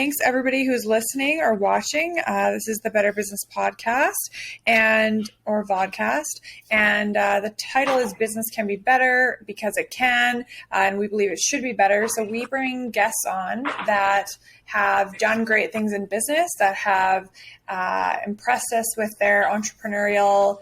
thanks everybody who's listening or watching. This is the Better Business Podcast or vodcast, and the title is Business Can Be Better because it can, and we believe it should be better. So we bring guests on that have done great things in business, that have impressed us with their entrepreneurial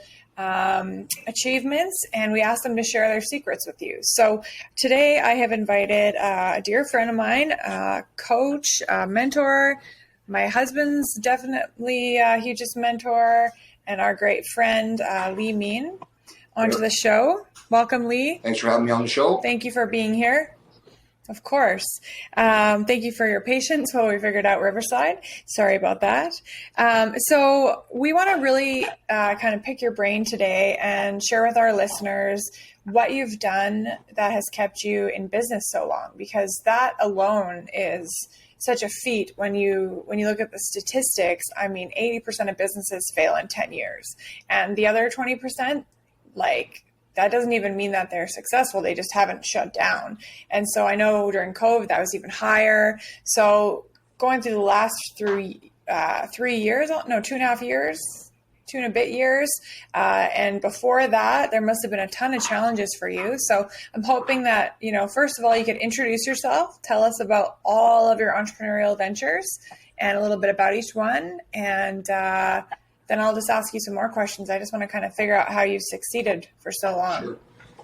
achievements, and we ask them to share their secrets with you. So today I have invited a dear friend of mine, a coach, a mentor, my husband's definitely a hugest mentor, and our great friend Lee Mean onto the show. Welcome, Lee. Thanks for having me on the show. Thank you for being here. Of course. Thank you for your patience while we figured out Riverside. Sorry about that. So we want to really kind of pick your brain today and share with our listeners what you've done that has kept you in business so long, because that alone is such a feat. When you look at the statistics, I mean, 80% of businesses fail in 10 years, and the other 20%, that doesn't even mean that they're successful. They just haven't shut down. And so I know during COVID, that was even higher. So going through the last 3 years, no, 2.5 years, 2 and a bit years. And before that, there must have been a ton of challenges for you. So I'm hoping that, first of all, you could introduce yourself, tell us about all of your entrepreneurial ventures and a little bit about each one. And, then I'll just ask you some more questions. I just want to kind of figure out how you've succeeded for so long. Sure.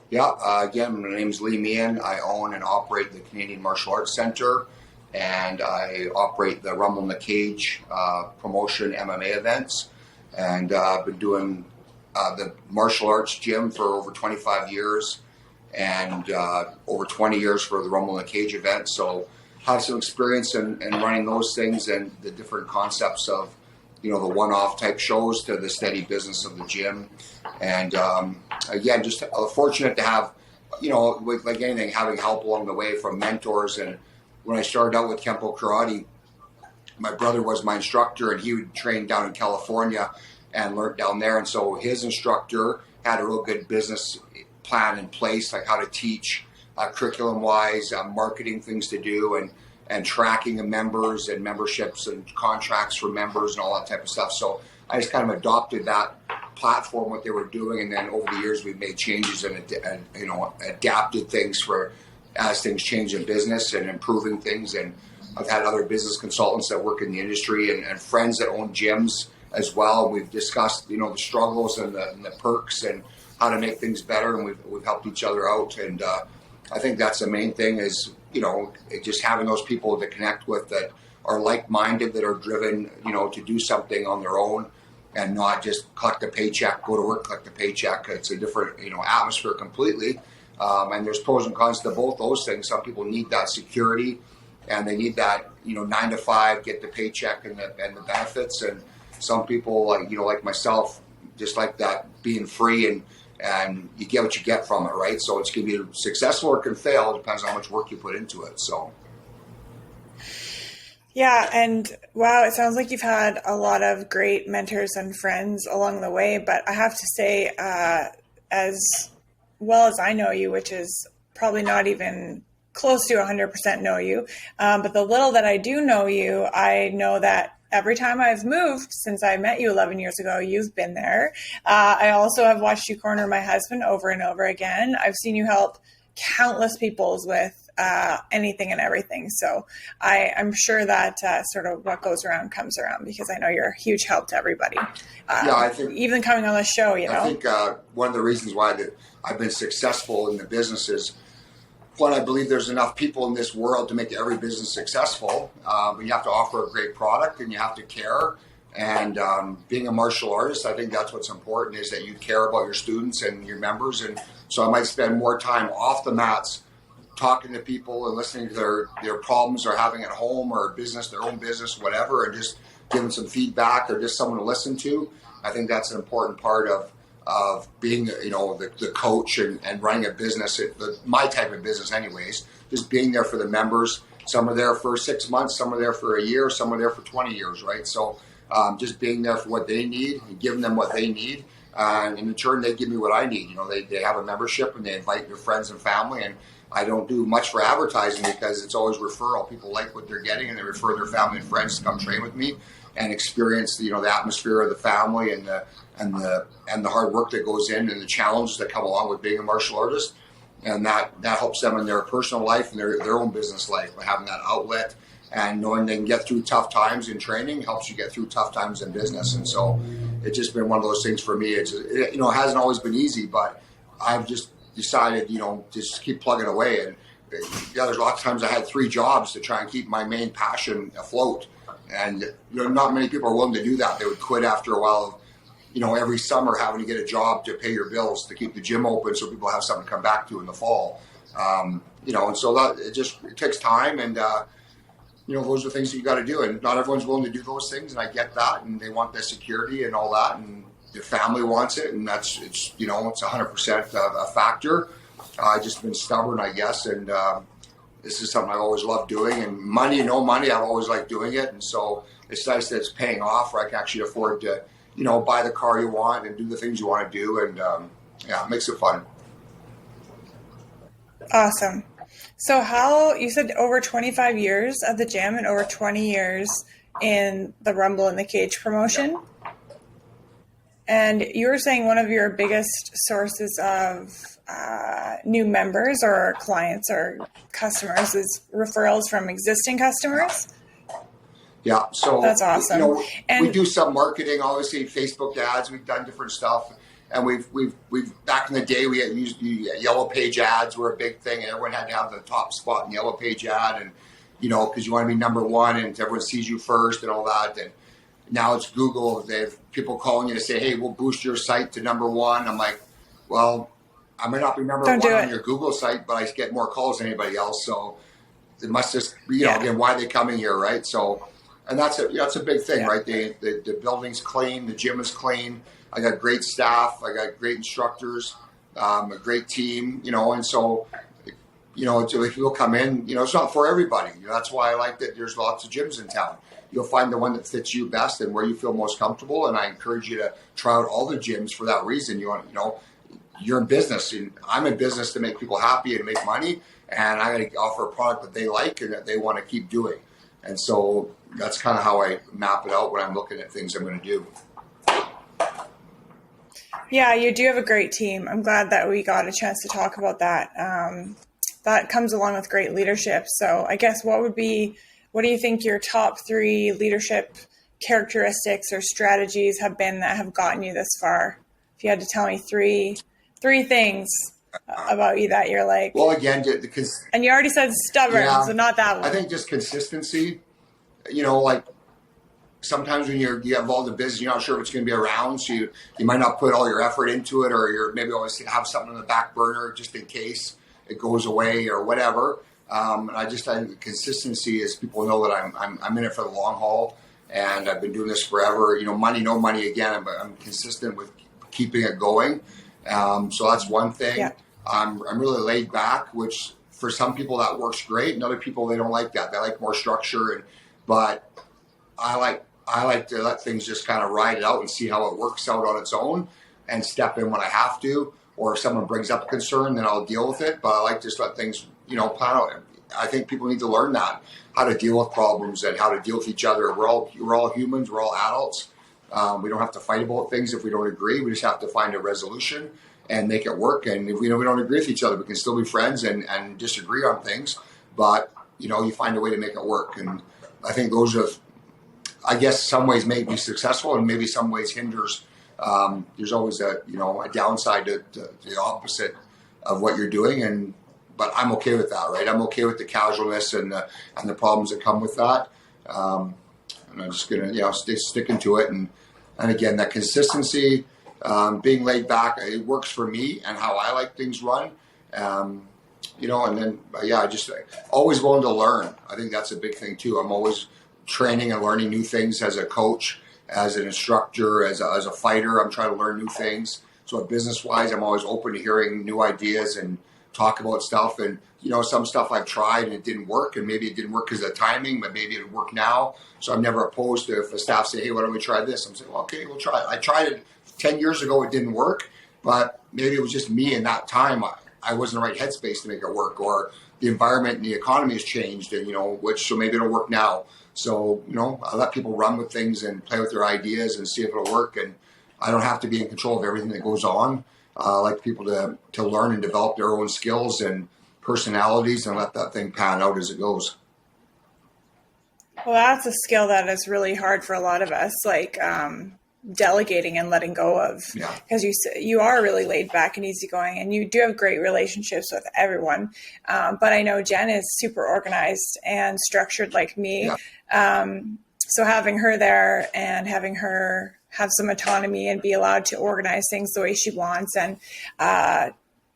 Yeah. Again, my name is Lee Meehan. I own and operate the Canadian Martial Arts Center, and I operate the Rumble in the Cage promotion MMA events. And I've been doing the martial arts gym for over 25 years and over 20 years for the Rumble in the Cage event. So have some experience in running those things and the different concepts of the one-off type shows to the steady business of the gym. And again, just fortunate to have, with like anything, having help along the way from mentors. And when I started out with Kempo Karate, my brother was my instructor, and he would train down in California and learned down there. And so his instructor had a real good business plan in place, like how to teach curriculum-wise, marketing things to do, and tracking of members and memberships and contracts for members and all that type of stuff. So I just kind of adopted that platform, what they were doing, and then over the years we've made changes and adapted things as things change in business and improving things. And I've had other business consultants that work in the industry and friends that own gyms as well. We've discussed the struggles and the perks and how to make things better, and we've helped each other out. And I think that's the main thing is just having those people to connect with that are like-minded, that are driven, to do something on their own and not just collect a paycheck, go to work, collect a paycheck. It's a different, atmosphere completely. And there's pros and cons to both those things. Some people need that security and they need that, 9 to 5, get the paycheck and the benefits. And some people, like myself, just like that being free and you get what you get from it, right? So it's going to be successful or it can fail. It depends on how much work you put into it. So, yeah, and wow, it sounds like you've had a lot of great mentors and friends along the way. But I have to say, as well as I know you, which is probably not even close to 100% know you, but the little that I do know you, I know that every time I've moved since I met you 11 years ago, you've been there. I also have watched you corner my husband over and over again. I've seen you help countless people with anything and everything. So I'm sure that sort of what goes around comes around, because I know you're a huge help to everybody. I think even coming on the show, I think one of the reasons why I've been successful in the business is, one, I believe there's enough people in this world to make every business successful. But you have to offer a great product and you have to care. And being a martial artist, I think that's what's important, is that you care about your students and your members. And so I might spend more time off the mats talking to people and listening to their problems they're having at home or business, their own business, whatever, and just giving some feedback or just someone to listen to. I think that's an important part of being, the coach and running a business, my type of business anyways, just being there for the members. Some are there for 6 months, some are there for a year, some are there for 20 years, right? So just being there for what they need and giving them what they need. And in return, they give me what I need. They have a membership and they invite their friends and family. And I don't do much for advertising because it's always referral. People like what they're getting and they refer their family and friends to come train with me and experience the atmosphere of the family and the hard work that goes in and the challenges that come along with being a martial artist. And that helps them in their personal life and their own business life by having that outlet and knowing they can get through tough times in training helps you get through tough times in business. And so it's just been one of those things for me. It hasn't always been easy, but I've just decided, just keep plugging away. And there's lots of times I had 3 jobs to try and keep my main passion afloat. And, not many people are willing to do that. They would quit after a while of, every summer having to get a job to pay your bills, to keep the gym open so people have something to come back to in the fall. And so that it takes time and, those are things that you got to do. And not everyone's willing to do those things. And I get that. And they want the security and all that. And your family wants it. And it's 100% a factor. I've just been stubborn, I guess. And this is something I've always loved doing. And money, no money, I've always liked doing it. And so it's nice that it's paying off where I can actually afford to, buy the car you want and do the things you want to do. And it makes it fun. Awesome. So you said over 25 years at the gym and over 20 years in the Rumble in the Cage promotion. Yeah. And you were saying one of your biggest sources of new members or clients or customers is referrals from existing customers. Yeah, so that's awesome. And we do some marketing, obviously Facebook ads. We've done different stuff, and we've back in the day we had used yellow page ads were a big thing, and everyone had to have the top spot in the yellow page ad, and because you want to be number one, and everyone sees you first, and all that. And now it's Google. They have people calling you to say, "Hey, we'll boost your site to number one." I'm like, well, I may not be number one on your Google site, but I get more calls than anybody else, so it must just be again why are they coming here, right? So. And that's a big thing, right? The building's clean, the gym is clean. I got great staff, I got great instructors, a great team, and so, if people come in, it's not for everybody. That's why I like that there's lots of gyms in town. You'll find the one that fits you best and where you feel most comfortable. And I encourage you to try out all the gyms for that reason. You're in business, and I'm in business to make people happy and make money. And I got to offer a product that they like and that they want to keep doing. And so that's kind of how I map it out when I'm looking at things I'm going to do. Yeah, you do have a great team. I'm glad that we got a chance to talk about that. That comes along with great leadership. So I guess what do you think your top 3 leadership characteristics or strategies have been that have gotten you this far? If you had to tell me three things about you that you're like, well, again, because and you already said stubborn, so not that one. I think just consistency. Like sometimes when you have involved in business, you're not sure if it's going to be around, so you might not put all your effort into it, or you're maybe always have something on the back burner just in case it goes away or whatever. And I think consistency is people know that I'm in it for the long haul, and I've been doing this forever. Money, no money again, but I'm consistent with keeping it going. So that's one thing. Yeah. I'm really laid back, which for some people that works great, and other people they don't like that. They like more structure, but I like to let things just kind of ride it out and see how it works out on its own, and step in when I have to. Or if someone brings up a concern, then I'll deal with it. But I like to just let things plan out. I think people need to learn that, how to deal with problems and how to deal with each other. We're all humans. We're all adults. We don't have to fight about things if we don't agree. We just have to find a resolution and make it work. And if we don't agree with each other, we can still be friends and disagree on things. But, you find a way to make it work. And I think those are, I guess, some ways make me successful and maybe some ways hinders. There's always a downside to the opposite of what you're doing. But I'm okay with that, right? I'm okay with the casualness and the problems that come with that. And I'm just going to, stay sticking to it. And again, that consistency, being laid back, it works for me and how I like things run. And then, just always willing to learn. I think that's a big thing too. I'm always training and learning new things as a coach, as an instructor, as a fighter. I'm trying to learn new things. So business-wise, I'm always open to hearing new ideas and talk about stuff. And, some stuff I've tried and it didn't work, and maybe it didn't work because of the timing, but maybe it'll work now. So I'm never opposed to if the staff say, hey, why don't we try this? I'm saying, well, okay, we'll try it. I tried it 10 years ago. It didn't work, but maybe it was just me in that time. I wasn't in the right headspace to make it work, or the environment and the economy has changed, and so maybe it'll work now. So I let people run with things and play with their ideas and see if it'll work, and I don't have to be in control of everything that goes on. I like people to learn and develop their own skills and personalities and let that thing pan out as it goes. Well, that's a skill that is really hard for a lot of us, like delegating and letting go of, because you are really laid back and easygoing, and you do have great relationships with everyone. But I know Jen is super organized and structured like me. So having her there and having her have some autonomy and be allowed to organize things the way she wants and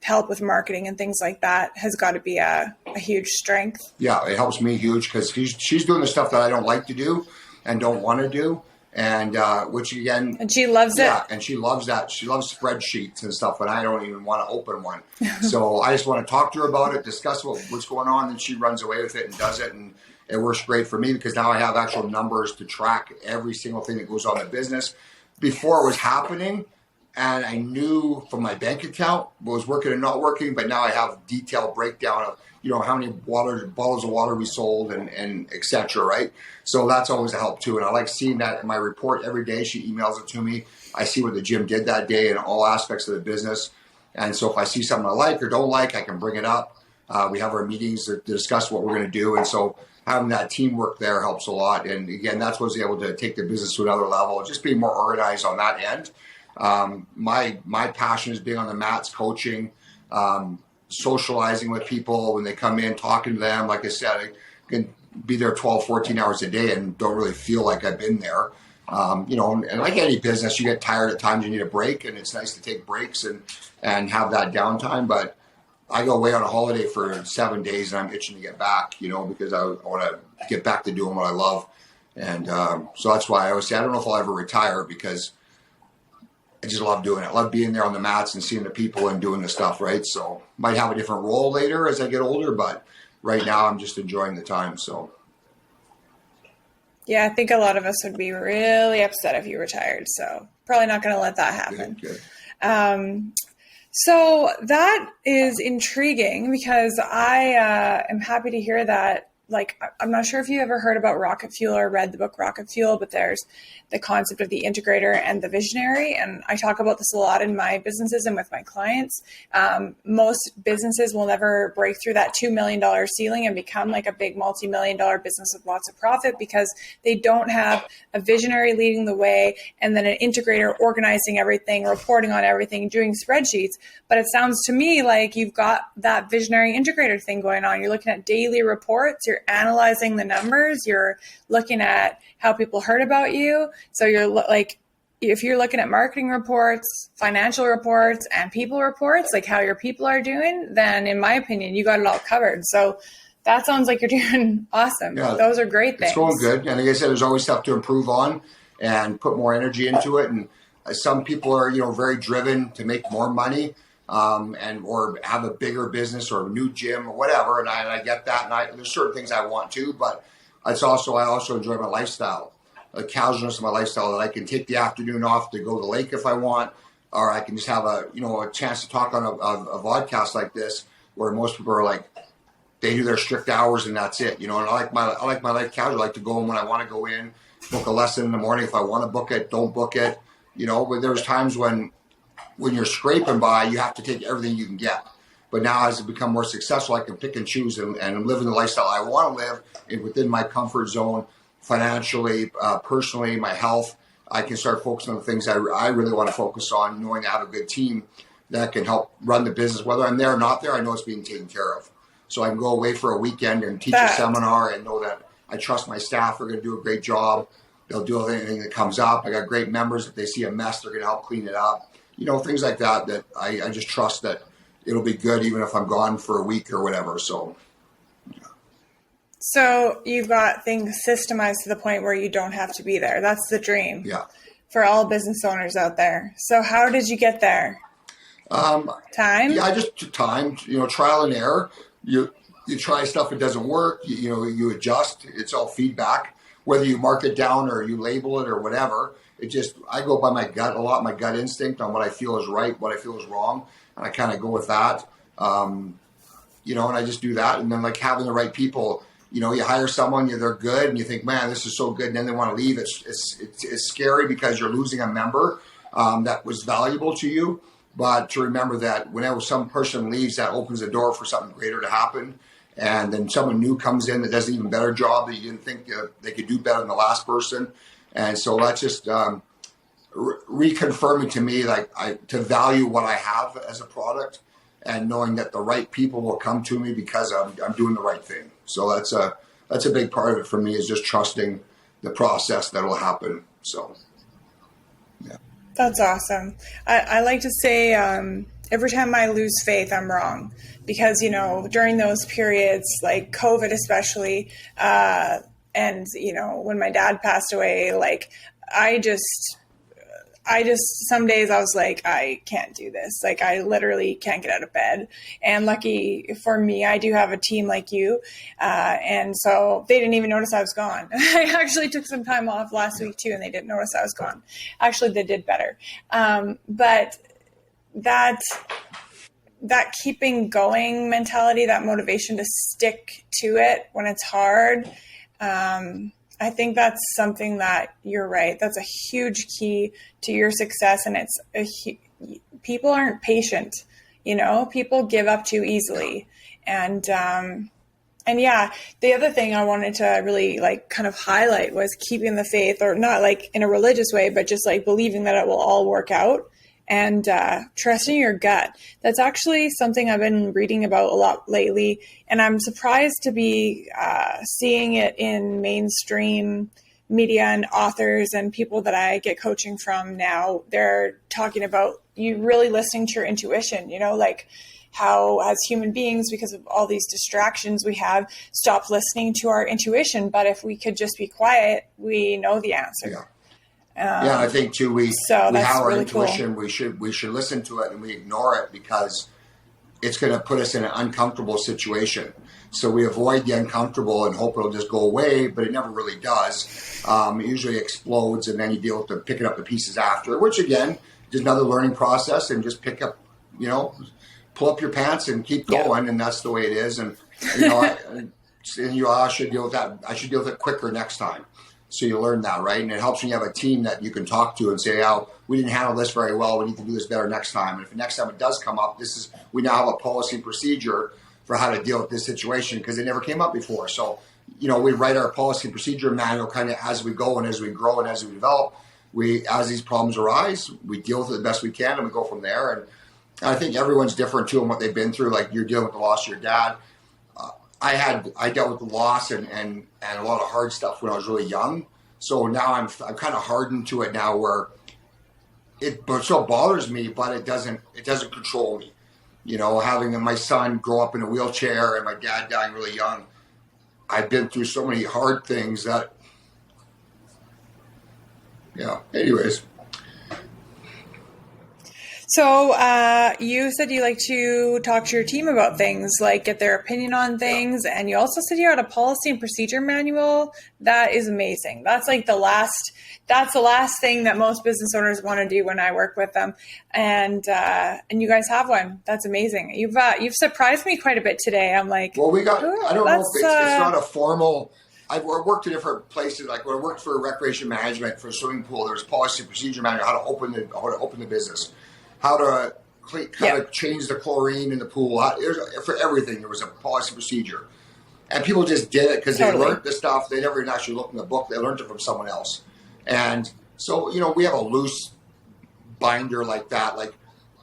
help with marketing and things like that has got to be a huge strength. Yeah, it helps me huge because she's doing the stuff that I don't like to do and don't want to do. And which again, and she loves it. Yeah, and she loves that. She loves spreadsheets and stuff, and I don't even want to open one. So I just want to talk to her about it, discuss what's going on, and she runs away with it and does it, and it works great for me because now I have actual numbers to track every single thing that goes on in the business. Before it was happening, and I knew from my bank account what was working and not working, but now I have detailed breakdown of how many bottles of water we sold and et cetera, right? So that's always a help too. And I like seeing that in my report every day. She emails it to me. I see what the gym did that day in all aspects of the business. And so if I see something I like or don't like, I can bring it up. We have our meetings to discuss what we're going to do. And so having that teamwork there helps a lot. And again, that's what's able to take the business to another level, just being more organized on that end. My passion is being on the mats, coaching, socializing with people when they come in, talking to them. Like I said, I can be there 12, 14 hours a day and don't really feel like I've been there. And like any business, you get tired at times, you need a break, and it's nice to take breaks and have that downtime. But I go away on a holiday for 7 days and I'm itching to get back, because I want to get back to doing what I love. And so that's why I always say I don't know if I'll ever retire, because I just love doing it. I love being there on the mats and seeing the people and doing the stuff, right? So might have a different role later as I get older, but right now I'm just enjoying the time. So yeah, I think a lot of us would be really upset if you retired. So probably not going to let that happen. Good. So that is intriguing because I am happy to hear that. Like, I'm not sure if you ever heard about Rocket Fuel or read the book Rocket Fuel, but there's the concept of the integrator and the visionary. And I talk about this a lot in my businesses and with my clients. Most businesses will never break through that $2 million ceiling and become like a big multi-million-dollar business with lots of profit because they don't have a visionary leading the way and then an integrator organizing everything, reporting on everything, doing spreadsheets. But it sounds to me like you've got that visionary integrator thing going on. You're looking at daily reports, you're analyzing the numbers, you're looking at how people heard about you. So you're like, if you're looking at marketing reports, financial reports, and people reports, like how your people are doing, then in my opinion, you got it all covered. So that sounds like you're doing awesome. Yeah, those are great things. It's going good. And like I said, there's always stuff to improve on and put more energy into it. And some people are, very driven to make more money. Or have a bigger business or a new gym or whatever. And I get that. And there's certain things I want to, but I also enjoy my lifestyle, the casualness of my lifestyle, that I can take the afternoon off to go to the lake if I want, or I can just have a chance to talk on a vodcast like this, where most people are like, they do their strict hours and that's it, and I like my life casual. I like to go in when I want to go in, book a lesson in the morning. If I want to book it, don't book it, but there's times when you're scraping by, you have to take everything you can get. But now as I become more successful, I can pick and choose and I'm living the lifestyle I want to live within my comfort zone, financially, personally, my health. I can start focusing on the things I really want to focus on, knowing I have a good team that can help run the business. Whether I'm there or not there, I know it's being taken care of. So I can go away for a weekend and teach a seminar and know that I trust my staff are going to do a great job. They'll do anything that comes up. I got great members. If they see a mess, they're going to help clean it up. Things like that I just trust that it'll be good even if I'm gone for a week or whatever. So, yeah. So you've got things systemized to the point where you don't have to be there. That's the dream. Yeah. For all business owners out there. So how did you get there? Time? Yeah, just time, trial and error. You try stuff, it doesn't work. You adjust. It's all feedback, whether you mark it down or you label it or whatever. I go by my gut a lot, my gut instinct on what I feel is right, what I feel is wrong. And I kind of go with that. And I just do that. And then like having the right people, you hire someone, they're good, and you think, man, this is so good, and then they want to leave. It's scary because you're losing a member that was valuable to you. But to remember that whenever some person leaves, that opens the door for something greater to happen. And then someone new comes in that does an even better job that you didn't think they could do better than the last person. And so that's just reconfirming to me, to value what I have as a product, and knowing that the right people will come to me because I'm doing the right thing. So that's a big part of it for me, is just trusting the process that will happen. So, yeah. That's awesome. I like to say every time I lose faith, I'm wrong. Because, during those periods, like COVID especially, and, when my dad passed away, I just, some days I was like, I can't do this. Like, I literally can't get out of bed. And lucky for me, I do have a team like you. And so they didn't even notice I was gone. I actually took some time off last week too, and they didn't notice I was gone. Actually, they did better. But that keeping going mentality, that motivation to stick to it when it's hard, I think that's something that you're right. That's a huge key to your success. And people aren't patient, people give up too easily. And yeah, the other thing I wanted to really kind of highlight was keeping the faith, or not in a religious way, but just believing that it will all work out, and trusting your gut. That's actually something I've been reading about a lot lately, and I'm surprised to be seeing it in mainstream media and authors and people that I get coaching from now. They're talking about you really listening to your intuition, how as human beings, because of all these distractions we have, stop listening to our intuition. But if we could just be quiet, we know the answer. Yeah. Yeah, I think too, we have our really intuition. Cool. We should listen to it, and we ignore it because it's going to put us in an uncomfortable situation. So we avoid the uncomfortable and hope it'll just go away, but it never really does. It usually explodes, and then you deal with picking up the pieces after, which again is another learning process. And just pick up, pull up your pants and keep going, and that's the way it is. And I should deal with that. I should deal with it quicker next time. So you learn that, right? And it helps when you have a team that you can talk to and say, oh, we didn't handle this very well. We need to do this better next time. And if the next time it does come up, we now have a policy and procedure for how to deal with this situation, because it never came up before. So, we write our policy and procedure manual kind of as we go and as we grow and as we develop. As these problems arise, we deal with it the best we can, and we go from there. And I think everyone's different too in what they've been through. Like, you're dealing with the loss of your dad. I dealt with the loss and a lot of hard stuff when I was really young. So now I'm kind of hardened to it now, where it still bothers me, but it doesn't control me. Having my son grow up in a wheelchair and my dad dying really young, I've been through so many hard things that, anyways. So you said you like to talk to your team about things, get their opinion on things. And you also said you had a policy and procedure manual. That is amazing. That's the last thing that most business owners want to do when I work with them. And you guys have one. That's amazing. You've surprised me quite a bit today. I'm like, well, I don't know if it's not a formal. I've worked in different places. Like when I worked for recreation management for a swimming pool, there's policy and procedure manual, how to open the business. How to change the chlorine in the pool. For everything, there was a policy procedure. And people just did it because they learned the stuff. They never actually looked in the book. They learned it from someone else. And so, we have a loose binder like that. Like,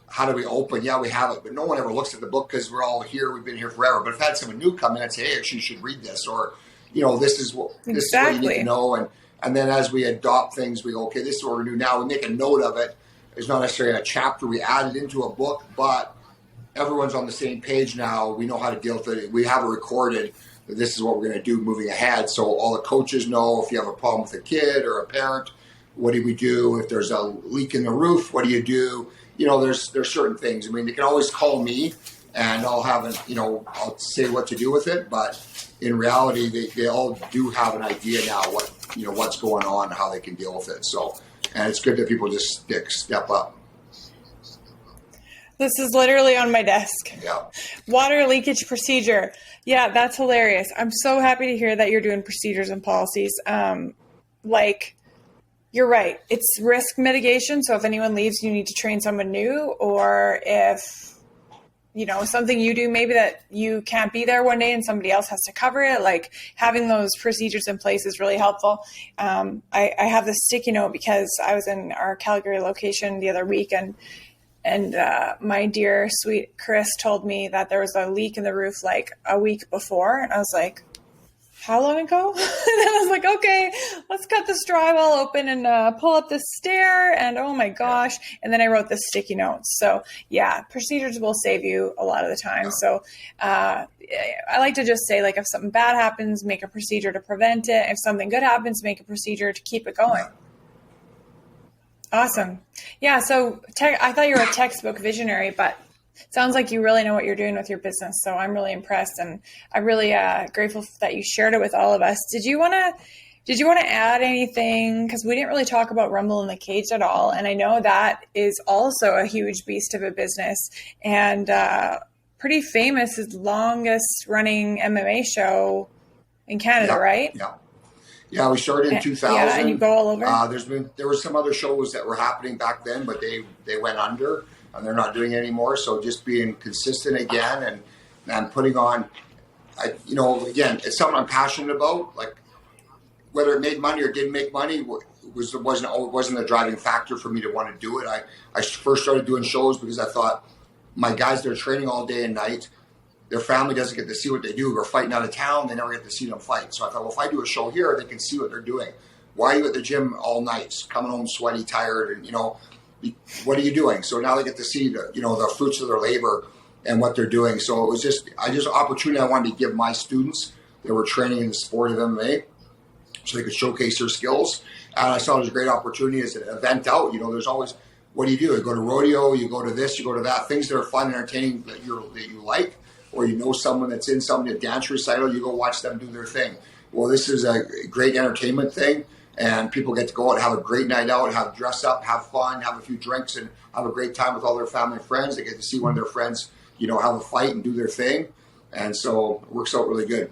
how do we open? Yeah, we have it. But no one ever looks at the book because we're all here. We've been here forever. But if I had someone new come in and say, hey, actually, you should read this. Or, this is what you need to know. And then as we adopt things, we go, okay, this is what we're going to do now. We make a note of it. It's not necessarily a chapter we added into a book, but everyone's on the same page now. We know how to deal with it. We have it recorded that this is what we're going to do moving ahead. So all the coaches know if you have a problem with a kid or a parent, what do we do? If there's a leak in the roof, what do you do? There's certain things. I mean, they can always call me and I'll I'll say what to do with it. But in reality, they all do have an idea now what's going on, how they can deal with it. So. And it's good that people just step up. This is literally on my desk. Yeah. Water leakage procedure. Yeah, that's hilarious. I'm so happy to hear that you're doing procedures and policies. You're right. It's risk mitigation. So if anyone leaves, you need to train someone new, or if, something you do, maybe that you can't be there one day and somebody else has to cover it. Like having those procedures in place is really helpful. I have this sticky note because I was in our Calgary location the other week, and my dear sweet Chris told me that there was a leak in the roof like a week before. And I was like, how long ago? And then I was like, okay, let's cut this drywall open and pull up this stair. And oh my gosh. And then I wrote this sticky notes. So yeah, procedures will save you a lot of the time. So I like to just say, like, if something bad happens, make a procedure to prevent it. If something good happens, make a procedure to keep it going. Awesome. Yeah. So I thought you were a textbook visionary, but sounds like you really know what you're doing with your business. So I'm really impressed, and I'm really grateful that you shared it with all of us. Did you want to add anything? Because we didn't really talk about Rumble in the Cage at all. And I know that is also a huge beast of a business, and pretty famous, is the longest running MMA show in Canada, right? Yeah. Yeah, we started in 2000. Yeah, and you go all over. There were some other shows that were happening back then, but they went under, and they're not doing it anymore. So just being consistent again, and putting on, again, it's something I'm passionate about. Like whether it made money or didn't make money wasn't a driving factor for me to want to do it. I first started doing shows because I thought my guys, they're training all day and night. Their family doesn't get to see what they do. They're fighting out of town. They never get to see them fight. So I thought, well, if I do a show here, they can see what they're doing. Why are you at the gym all night, coming home sweaty, tired, and what are you doing? So now they get to see the fruits of their labor and what they're doing. So it was just an opportunity I wanted to give my students that were training in the sport of MMA, so they could showcase their skills. And I saw it as a great opportunity as an event out. There's always, what do? You go to rodeo, you go to this, you go to that, things that are fun and entertaining that you like. Or someone that's in a dance recital, you go watch them do their thing. Well, this is a great entertainment thing, and people get to go out and have a great night out, dress up, have fun, have a few drinks, and have a great time with all their family and friends. They get to see one of their friends, have a fight and do their thing. And so it works out really good.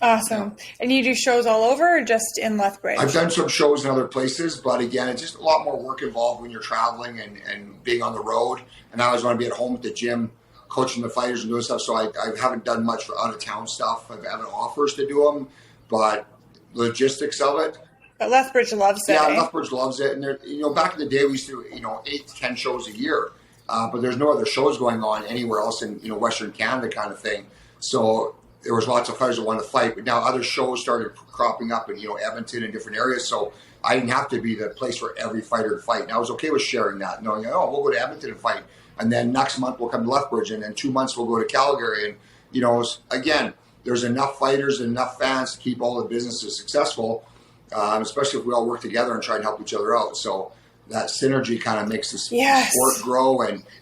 Awesome. Yeah. And you do shows all over, or just in Lethbridge? I've done some shows in other places, but again, it's just a lot more work involved when you're traveling and being on the road. And I always want to be at home at the gym, coaching the fighters and doing stuff. So I haven't done much for out-of-town stuff. I haven't offers to do them, but logistics of it. But Lethbridge loves it. Yeah, Lethbridge loves it. And back in the day, we used to do 8 to 10 shows a year, but there's no other shows going on anywhere else in Western Canada, kind of thing. So there was lots of fighters that wanted to fight. But now other shows started cropping up in Edmonton and different areas. So I didn't have to be the place for every fighter to fight. And I was okay with sharing that, knowing we'll go to Edmonton and fight. And then next month we'll come to Lethbridge, and then 2 months we'll go to Calgary. And, again, there's enough fighters and enough fans to keep all the businesses successful, especially if we all work together and try and help each other out. So that synergy kind of makes the sport grow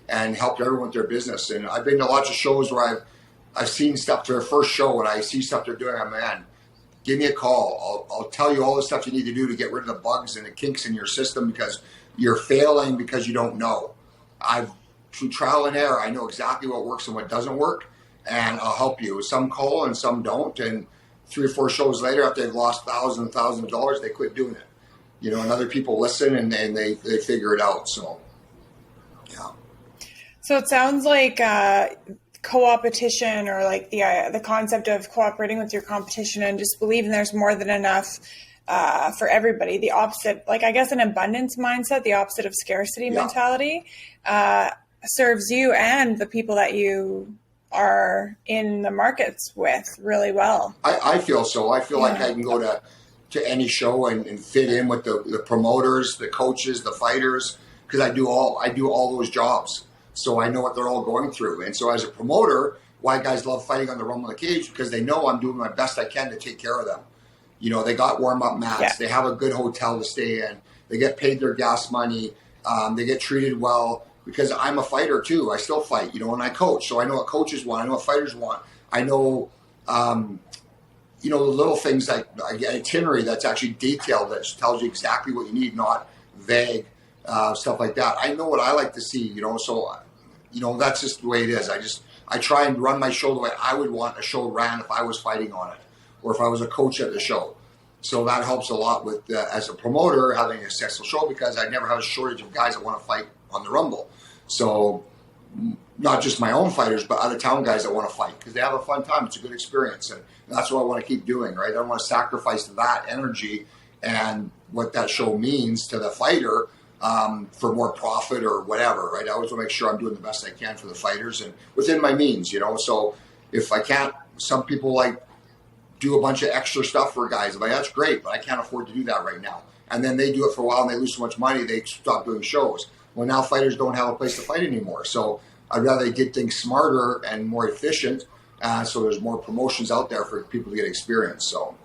and help everyone with their business. And I've been to lots of shows where I've seen stuff to their first show, and I see stuff they're doing. Man, give me a call. I'll tell you all the stuff you need to do to get rid of the bugs and the kinks in your system, because you're failing because you don't know. Through trial and error, I know exactly what works and what doesn't work, and I'll help you. Some call and some don't, and 3 or 4 shows later, after they've lost thousands and thousands of dollars, they quit doing it. And other people listen and they figure it out. So, yeah. So it sounds like co-opetition, or like the concept of cooperating with your competition and just believing there's more than enough for everybody. The opposite, like I guess an abundance mindset, the opposite of scarcity mentality, serves you and the people that you are in the markets with really well. I feel so. I feel like I can go to any show and fit in with the promoters, the coaches, the fighters, because I do all those jobs. So I know what they're all going through. And so as a promoter, why guys love fighting on the Rumble in the Cage, because they know I'm doing my best I can to take care of them. They got warm-up mats. Yeah. They have a good hotel to stay in. They get paid their gas money. They get treated well, because I'm a fighter too. I still fight, and I coach. So I know what coaches want. I know what fighters want. I know, the little things like an itinerary that's actually detailed, that tells you exactly what you need, not vague. stuff like that. I know what I like to see, so, that's just the way it is. I try and run my show the way I would want a show ran if I was fighting on it or if I was a coach at the show. So that helps a lot with, as a promoter, having a successful show, because I never have a shortage of guys that want to fight on the Rumble. So not just my own fighters, but out of town guys that want to fight because they have a fun time. It's a good experience. And that's what I want to keep doing, right? I don't want to sacrifice that energy and what that show means to the fighter for more profit or whatever, right? I always want to make sure I'm doing the best I can for the fighters and within my means, So if I can't, some people do a bunch of extra stuff for guys. I'm like, that's great, but I can't afford to do that right now. And then they do it for a while and they lose so much money, they stop doing shows. Well, now fighters don't have a place to fight anymore. So I'd rather they did things smarter and more efficient. So there's more promotions out there for people to get experience. So,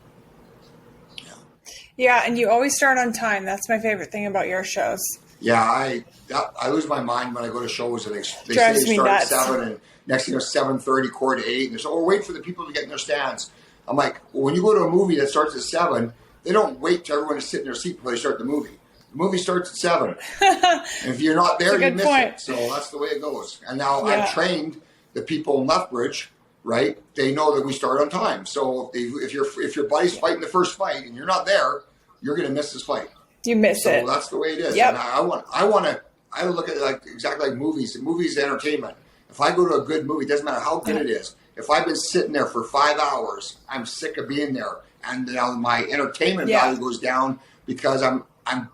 yeah, and you always start on time. That's my favorite thing about your shows. Yeah, I lose my mind when I go to shows and they say Drives they me start nuts. at 7 and next thing 7:30, quarter to 8. And they say, wait for the people to get in their stands. I'm like, well, when you go to a movie that starts at 7, they don't wait till everyone to sit in their seat before they start the movie. The movie starts at 7. And if you're not there, you miss it. So that's the way it goes. And now I've trained the people in Lethbridge, right? They know that we start on time. So if your buddy's fighting the first fight and you're not there, you're going to miss this fight. You miss it. So that's the way it is. Yep. And I look at it exactly like movies. Movies is entertainment. If I go to a good movie, it doesn't matter how good it is. If I've been sitting there for 5 hours, I'm sick of being there. And now my entertainment value goes down because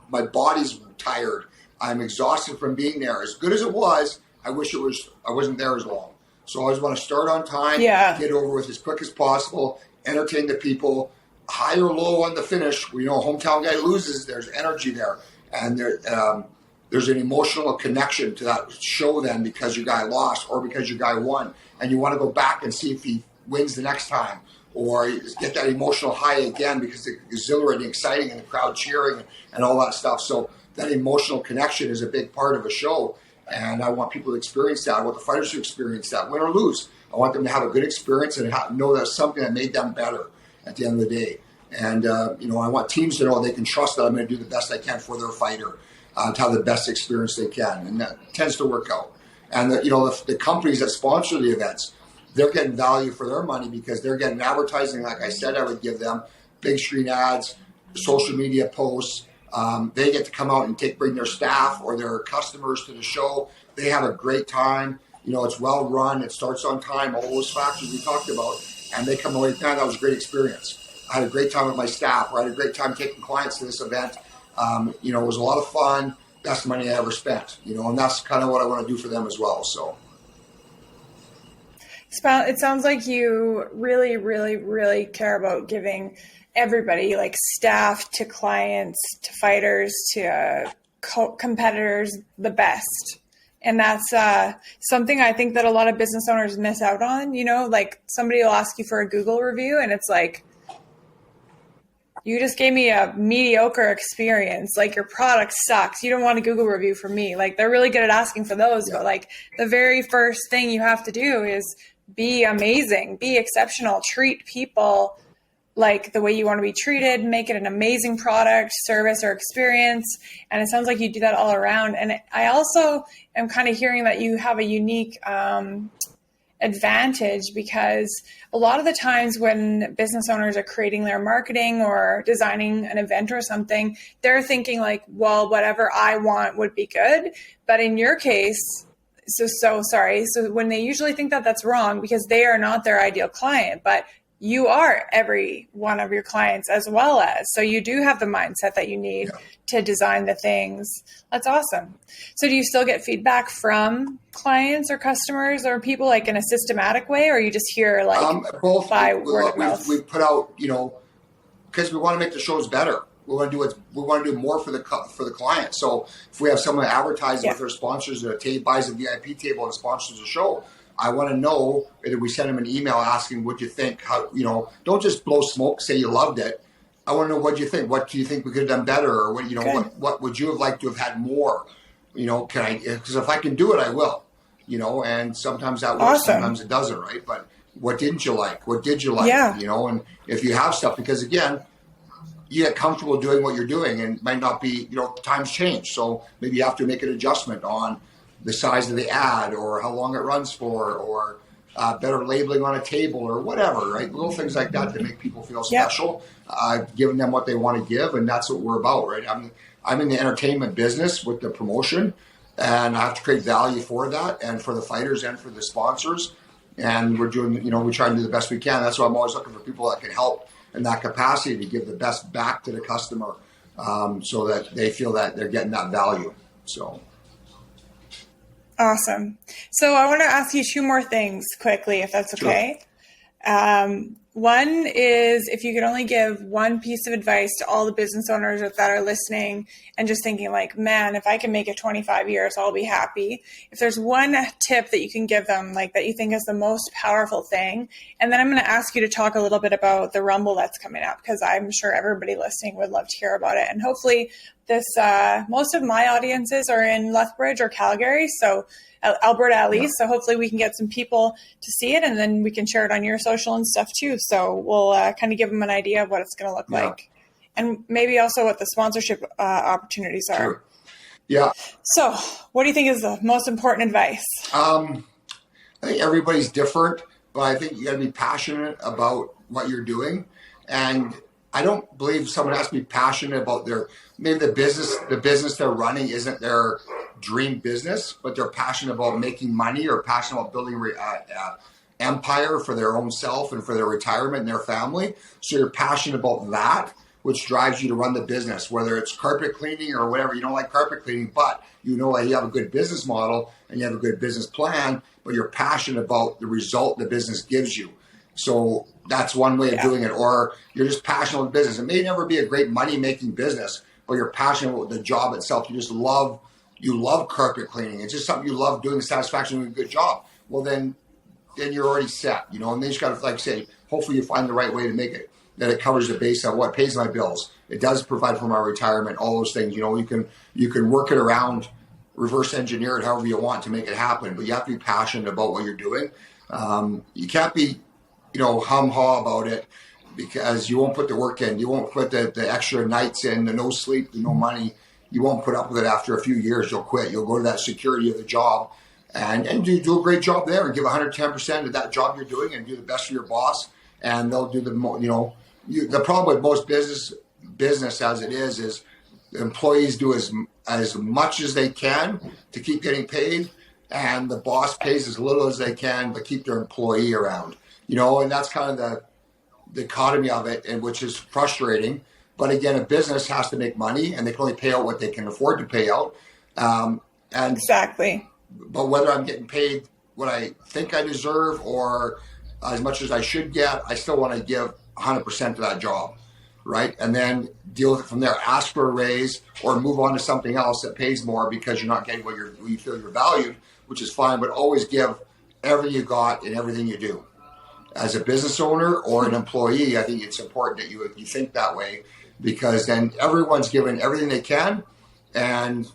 my body's tired. I'm exhausted from being there. As good as it was, I wasn't there as long. So I always want to start on time, get over with as quick as possible, entertain the people, high or low on the finish. Hometown guy loses, there's energy there. And there's an emotional connection to that show then because your guy lost or because your guy won. And you want to go back and see if he wins the next time or get that emotional high again because it's exhilarating, exciting, and the crowd cheering and all that stuff. So that emotional connection is a big part of a show. And I want people to experience that. I want the fighters to experience that, win or lose. I want them to have a good experience and know that's something that made them better at the end of the day. And, I want teams to know they can trust that I'm going to do the best I can for their fighter to have the best experience they can. And that tends to work out. And, the companies that sponsor the events, they're getting value for their money because they're getting advertising. Like I said, I would give them big screen ads, social media posts. They get to come out and bring their staff or their customers to the show. They have a great time. It's well run. It starts on time. All those factors we talked about. And they come away, man, that was a great experience. I had a great time with my staff. Or I had a great time taking clients to this event. It was a lot of fun. Best money I ever spent. And that's kind of what I want to do for them as well. So. It sounds like you really, really, really care about giving everybody, like staff to clients to fighters to competitors, the best. And that's something I think that a lot of business owners miss out on. Like somebody will ask you for a Google review and it's like, you just gave me a mediocre experience. Like your product sucks. You don't want a Google review from me. Like they're really good at asking for those. But like the very first thing you have to do is be amazing, be exceptional, treat people like the way you want to be treated, make it an amazing product, service, or experience. And it sounds like you do that all around. And I also am kind of hearing that you have a unique advantage because a lot of the times when business owners are creating their marketing or designing an event or something, they're thinking like, well, whatever I want would be good. But in your case, so when they usually think that that's wrong because they are not their ideal client, but you are every one of your clients as well as, so you do have the mindset that you need to design the things. That's awesome. So do you still get feedback from clients or customers or people like in a systematic way, or you just hear like both by word of mouth? We put out, because we want to make the shows better. We want to do more for the client. So if we have someone advertising with their sponsors that buys a VIP table and sponsors a show, I want to know that we send them an email asking what you think. How don't just blow smoke, say you loved it. I want to know what you think. What do you think we could have done better, or what would you have liked to have had more? Can I? Because if I can do it, I will. And sometimes that works, sometimes it doesn't, right? But what didn't you like? What did you like? And if you have stuff, because again, you get comfortable doing what you're doing, and it might not be, times change. So maybe you have to make an adjustment on the size of the ad or how long it runs for, or better labeling on a table or whatever, right? Little things like that to make people feel special, giving them what they want to give. And that's what we're about, right? I'm in the entertainment business with the promotion, and I have to create value for that and for the fighters and for the sponsors. And we're doing, we try and do the best we can. That's why I'm always looking for people that can help in that capacity to give the best back to the customer, so that they feel that they're getting that value. So. Awesome. So I want to ask you two more things quickly, if that's okay. Sure. One is, if you could only give one piece of advice to all the business owners that are listening and just thinking like, man, if I can make it 25 years, I'll be happy. If there's one tip that you can give them, like that you think is the most powerful thing. And then I'm going to ask you to talk a little bit about the Rumble that's coming up, because I'm sure everybody listening would love to hear about it. And hopefully most of my audiences are in Lethbridge or Calgary, so Alberta at least. So hopefully we can get some people to see it, and then we can share it on your social and stuff too. So we'll kind of give them an idea of what it's going to look like, and maybe also what the sponsorship opportunities are. Sure. Yeah. So what do you think is the most important advice? I think everybody's different, but I think you got to be passionate about what you're doing. And I don't believe someone has to be passionate about maybe the business they're running isn't their dream business, but they're passionate about making money or passionate about building empire for their own self and for their retirement and their family. So you're passionate about that, which drives you to run the business, whether it's carpet cleaning or whatever. You don't like carpet cleaning, but you know that you have a good business model and you have a good business plan, but you're passionate about the result the business gives you. So that's one way of doing it. Or you're just passionate about business. It may never be a great money-making business, but you're passionate about the job itself. You love carpet cleaning. It's just something you love doing, the satisfaction of doing a good job. Well, then you're already set, and then you just got to, like say, hopefully you find the right way to make it, that it covers the base of what pays my bills. It does provide for my retirement, all those things. You can work it around, reverse engineer it however you want to make it happen, but you have to be passionate about what you're doing. You can't be hum-ha about it, because you won't put the work in. You won't put the extra nights in, the no sleep, the no money. You won't put up with it. After a few years, you'll quit. You'll go to that security of the job and do a great job there and give 110% of that job you're doing and do the best for your boss. And they'll do the problem with most business as it is employees do as much as they can to keep getting paid, and the boss pays as little as they can but keep their employee around. And that's kind of the dichotomy of it, and which is frustrating. But again, a business has to make money, and they can only pay out what they can afford to pay out. Exactly. But whether I'm getting paid what I think I deserve or as much as I should get, I still want to give 100% to that job, right? And then deal with it from there. Ask for a raise or move on to something else that pays more because you're not getting what you feel you're valued, which is fine. But always give everything you got in everything you do. As a business owner or an employee, I think it's important that you think that way, because then everyone's given everything they can, and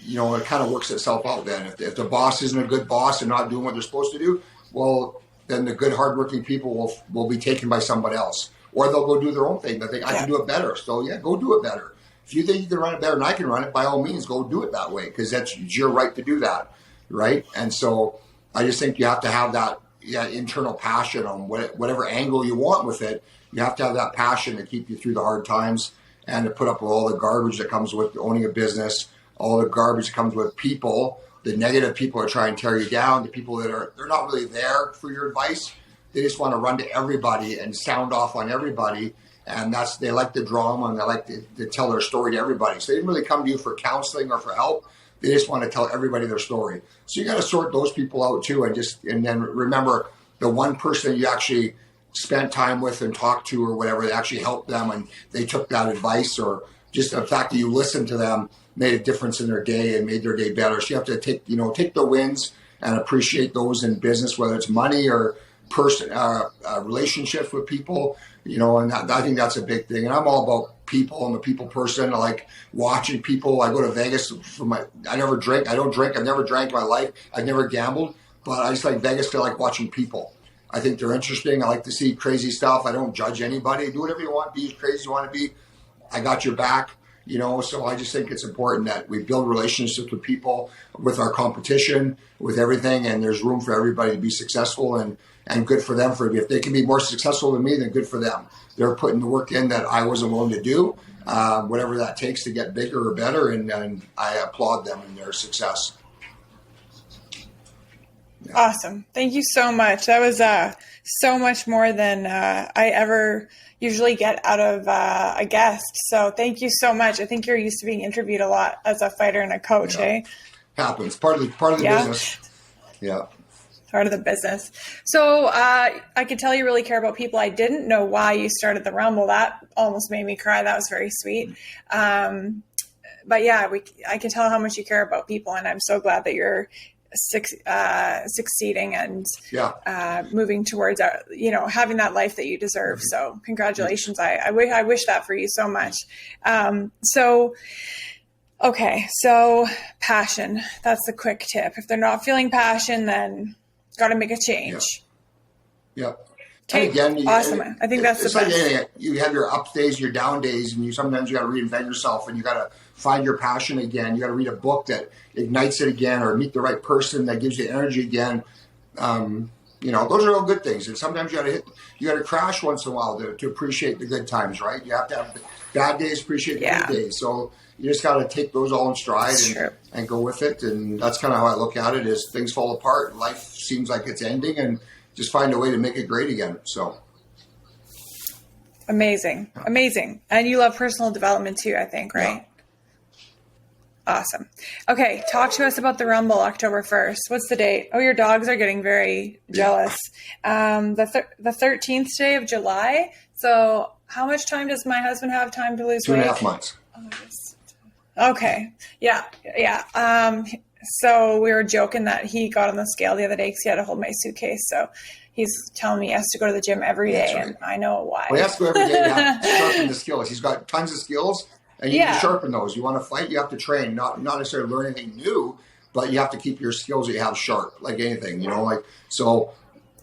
it kind of works itself out. Then if the boss isn't a good boss and not doing what they're supposed to do, well, then the good hardworking people will be taken by somebody else, or they'll go do their own thing. They think I can do it better, so go do it better. If you think you can run it better than I can run it, by all means, go do it that way, because it's your right to do that, right? And so I just think you have to have that internal passion on whatever angle you want with it. You have to have that passion to keep you through the hard times and to put up with all the garbage that comes with owning a business, all the garbage that comes with people, the negative people are trying to tear you down, the people they're not really there for your advice. They just want to run to everybody and sound off on everybody. And they like the drama, and they like to tell their story to everybody. So they didn't really come to you for counseling or for help. They just want to tell everybody their story. So you got to sort those people out too, and then remember the one person you actually spent time with and talked to or whatever, that actually helped them and they took that advice, or just the fact that you listened to them made a difference in their day and made their day better. So you have to take the wins and appreciate those in business, whether it's money or relationships with people, and I think that's a big thing. And I'm all about people. I'm a people person. I like watching people. I go to Vegas I never drink. I don't drink. I've never drank in my life. I've never gambled, but I just like Vegas because I like watching people. I think they're interesting. I like to see crazy stuff. I don't judge anybody. Do whatever you want. Be as crazy as you want to be. I got your back. So I just think it's important that we build relationships with people, with our competition, with everything, and there's room for everybody to be successful and good for them. If they can be more successful than me, then good for them. They're putting the work in that I wasn't willing to do, whatever that takes to get bigger or better, and I applaud them in their success. Yeah. Awesome. Thank you so much. That was so much more than I ever usually get out of a guest. So thank you so much. I think you're used to being interviewed a lot as a fighter and a coach, eh? Happens. Part of the business. Yeah. Part of the business. So I could tell you really care about people. I didn't know why you started the Rumble. That almost made me cry. That was very sweet. But yeah, I can tell how much you care about people, and I'm so glad that you're succeeding and moving towards having that life that you deserve. So congratulations. I wish that for you so much. So passion, that's the quick tip. If they're not feeling passion, then got to make a change. Yeah. Okay. Again, awesome. I think that's the best. Like anything. You have your up days, your down days, and sometimes you got to reinvent yourself, and you got to find your passion again. You got to read a book that ignites it again, or meet the right person that gives you energy again. Those are all good things. And sometimes you got to crash once in a while to appreciate the good times, right? You have to have the bad days, appreciate the good days. So you just got to take those all in stride and go with it. And that's kind of how I look at it: is things fall apart, life seems like it's ending, and just find a way to make it great again. So amazing. And you love personal development too, I think, right? Yeah. Awesome. Okay. Talk to us about the Rumble, October 1st. What's the date? Oh, your dogs are getting very jealous. The 13th day of July. So how much time does my husband have time to lose weight? 2.5 months. Okay. Yeah. So we were joking that he got on the scale the other day because he had to hold my suitcase. So he's telling me he has to go to the gym every day, and I know why. Well, he has to go every day to have to sharpen the skills. He's got tons of skills, and you need to sharpen those. You want to fight, you have to train, not necessarily learn anything new, but you have to keep your skills that you have sharp, like anything, so.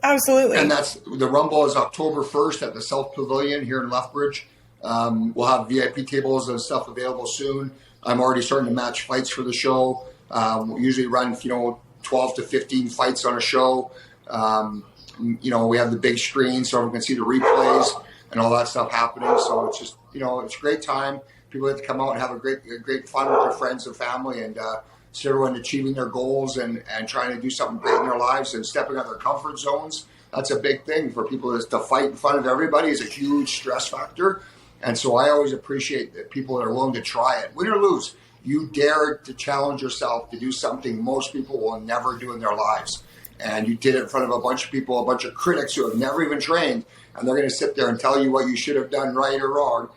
Absolutely. And that's the Rumble is October 1st at the South Pavilion here in Lethbridge. We'll have VIP tables and stuff available soon. I'm already starting to match fights for the show. We usually run, 12 to 15 fights on a show. We have the big screen so everyone can see the replays and all that stuff happening. So it's just, it's a great time. People have to come out and have a great fun with their friends and family, and see everyone achieving their goals and trying to do something great in their lives and stepping out of their comfort zones. That's a big thing for people. To fight in front of everybody is a huge stress factor. And so I always appreciate that people that are willing to try it. Win or lose, you dare to challenge yourself to do something most people will never do in their lives. And you did it in front of a bunch of people, a bunch of critics who have never even trained, and they're going to sit there and tell you what you should have done right or wrong.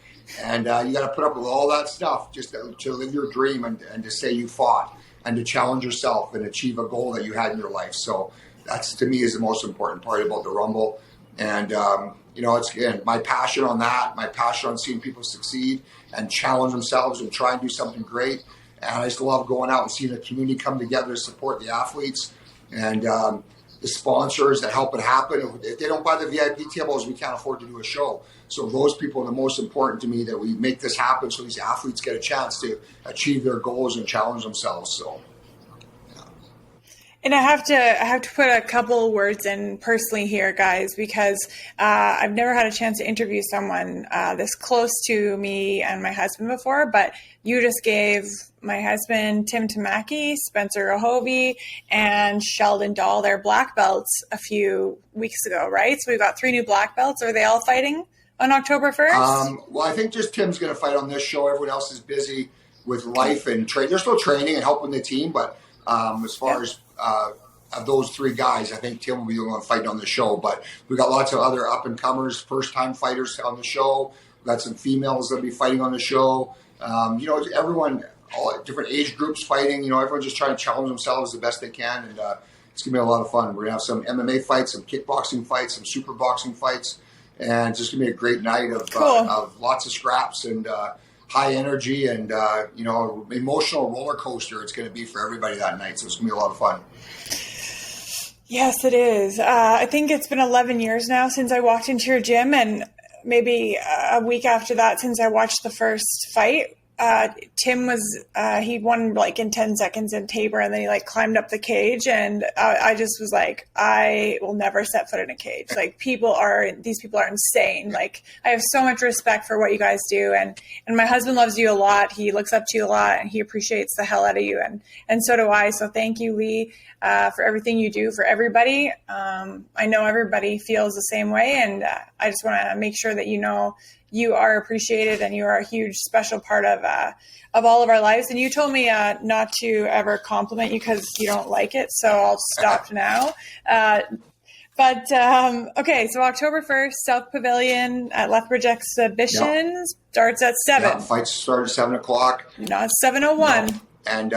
And you got to put up with all that stuff just to live your dream and to say you fought and to challenge yourself and achieve a goal that you had in your life. So that's, to me, is the most important part about the Rumble. And, it's, again, my passion on that, my passion on seeing people succeed and challenge themselves and try and do something great. And I just love going out and seeing the community come together to support the athletes and the sponsors that help it happen. If they don't buy the VIP tables, we can't afford to do a show. So those people are the most important to me, that we make this happen so these athletes get a chance to achieve their goals and challenge themselves. So. And I have to put a couple words in personally here, guys, because I've never had a chance to interview someone this close to me and my husband before, but you just gave my husband, Tim Tamaki, Spencer Rahovi, and Sheldon Dahl their black belts a few weeks ago, right? So we've got 3 new black belts. Are they all fighting on October 1st? Well, I think just Tim's going to fight on this show. Everyone else is busy with life and training. They're still training and helping the team, but as far as of those 3 guys, I think Tim will be the one fighting on the show. But we've got lots of other up-and-comers, first-time fighters on the show. We've got some females that'll be fighting on the show. Everyone, all different age groups fighting. Everyone's just trying to challenge themselves the best they can. And it's going to be a lot of fun. We're going to have some MMA fights, some kickboxing fights, some super boxing fights. And it's just going to be a great night of lots of scraps and high energy and, emotional roller coaster it's going to be for everybody that night. So it's going to be a lot of fun. Yes, it is. I think it's been 11 years now since I walked into your gym, and maybe a week after that, since I watched the first fight, Tim was, he won like in 10 seconds in Tabor, and then he like climbed up the cage, and I just was like, I will never set foot in a cage. Like these people are insane. Like I have so much respect for what you guys do. And my husband loves you a lot. He looks up to you a lot, and he appreciates the hell out of you. And so do I. So thank you, Lee, for everything you do for everybody. I know everybody feels the same way. And I just want to make sure that you know you are appreciated, and you are a huge special part of all of our lives. And you told me not to ever compliment you because you don't like it, so I'll stop now. Okay, so October 1st, South Pavilion at Lethbridge Exhibition starts at 7. Yeah, fights start at 7 o'clock. Not 7:01. No. And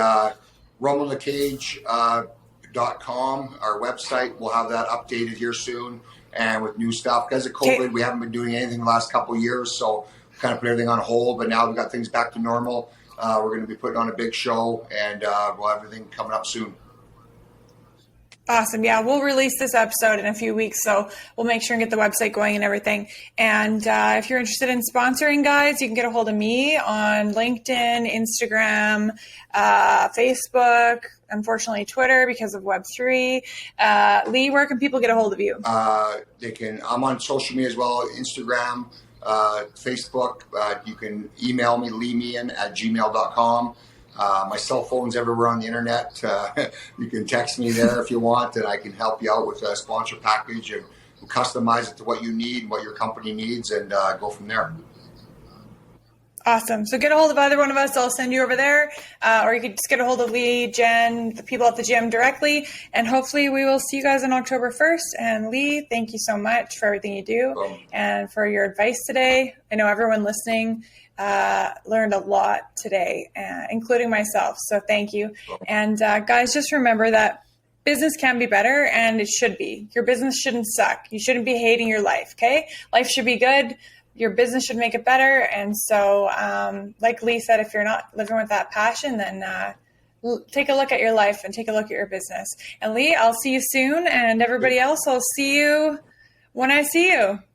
rumbleonthecage.com, our website, we'll have that updated here soon. And with new stuff, because of COVID, we haven't been doing anything the last couple of years, so kind of put everything on hold. But now we've got things back to normal. We're going to be putting on a big show, and we'll have everything coming up soon. Awesome. Yeah, we'll release this episode in a few weeks, so we'll make sure and get the website going and everything. And if you're interested in sponsoring, guys, you can get a hold of me on LinkedIn, Instagram, Facebook, unfortunately Twitter because of Web3. Lee, where can people get a hold of you? I'm on social media as well, Instagram, Facebook. You can email me, leemean@gmail.com. My cell phone's everywhere on the internet. You can text me there if you want, and I can help you out with a sponsor package, and we'll customize it to what you need, what your company needs, and go from there. Awesome. So get a hold of either one of us. I'll send you over there. Or you could just get a hold of Lee, Jen, the people at the gym directly. And hopefully we will see you guys on October 1st. And Lee, thank you so much for everything you do and for your advice today. I know everyone listening learned a lot today, including myself. So thank you. And guys, just remember that business can be better, and it should be. Your business shouldn't suck. You shouldn't be hating your life, okay? Life should be good. Your business should make it better. And so, like Lee said, if you're not living with that passion, then take a look at your life and take a look at your business. And Lee, I'll see you soon. And everybody else, I'll see you when I see you.